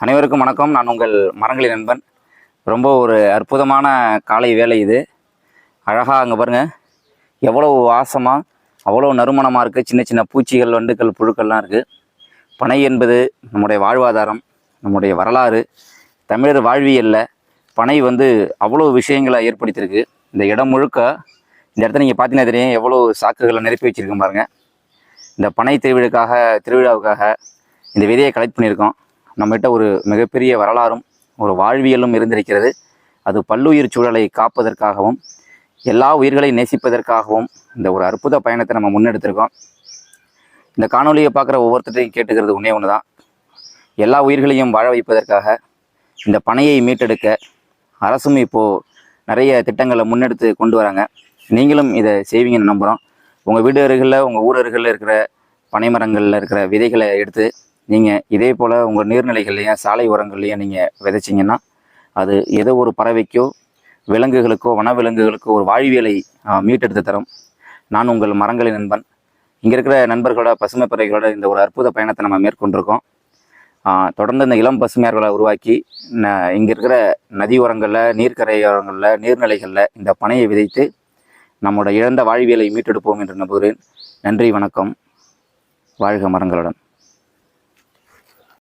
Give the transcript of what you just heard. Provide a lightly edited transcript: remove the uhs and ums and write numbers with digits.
அனைவருக்கும் வணக்கம். நான் உங்கள் மரங்களின் நண்பன். ரொம்ப ஒரு அற்புதமான காலை வேலை இது. அழகாக அங்கே பாருங்கள், எவ்வளோ வாசமாக அவ்வளோ நறுமணமாக இருக்குது. சின்ன சின்ன பூச்சிகள், வண்டுகள், புழுக்கள்லாம் இருக்குது. பனை என்பது நம்முடைய வாழ்வாதாரம், நம்முடைய வரலாறு, தமிழர் வாழ்வியலில் பனை அவ்வளோ விஷயங்களை ஏற்படுத்தியிருக்கு. இந்த இடம் முழுக்க இந்த இடத்த நீங்கள் பார்த்தீங்கன்னா தெரியும், எவ்வளோ சாக்குகளை நிரப்பி வச்சுருக்கோம் பாருங்கள். இந்த பனை திருவிழாவுக்காக இந்த விதையை கலெக்ட் பண்ணியிருக்கோம். நம்மகிட்ட ஒரு மிகப்பெரிய வரலாறும் ஒரு வாழ்வியலும் இருந்திருக்கிறது. அது பல்லுயிர் சூழலை காப்பதற்காகவும் எல்லா உயிர்களை நேசிப்பதற்காகவும் இந்த ஒரு அற்புத பயணத்தை நம்ம முன்னெடுத்திருக்கோம். இந்த காணொலியை பார்க்குற ஒவ்வொருத்தரையும் கேட்டுக்கிறது ஒன்று தான். எல்லா உயிர்களையும் வாழ வைப்பதற்காக இந்த பனையை மீட்டெடுக்க அரசும் இப்போது நிறைய திட்டங்களை முன்னெடுத்து கொண்டு வராங்க. நீங்களும் இதை செய்வீங்கன்னு நம்புகிறோம். உங்கள் வீடு அருகில், உங்கள் ஊர் அருகில் இருக்கிற பனை மரங்களில் இருக்கிற விதைகளை எடுத்து நீங்கள் இதே போல் உங்கள் நீர்நிலைகள்லையும் சாலை உரங்கள்லையும் நீங்கள் விதைச்சிங்கன்னா அது ஏதோ ஒரு பறவைக்கோ விலங்குகளுக்கோ வனவிலங்குகளுக்கோ ஒரு வாழ்வியலை மீட்டெடுத்து தரும். நான் உங்கள் மரங்களின் நண்பன். இங்கே இருக்கிற நண்பர்களோட பசுமை பறவைகளோட இந்த ஒரு அற்புத பயணத்தை நம்ம மேற்கொண்டிருக்கோம். தொடர்ந்து இந்த இளம் பசுமையார்களை உருவாக்கி இங்கே இருக்கிற நதி ஓரங்களில், நீர்க்கரையோரங்களில், நீர்நிலைகளில் இந்த பனையை விதைத்து நம்மளோட இழந்த வாழ்வியலை மீட்டெடுப்போம் என்று நம்புகிறேன். நன்றி, வணக்கம். வாழ்க மரங்களுடன்.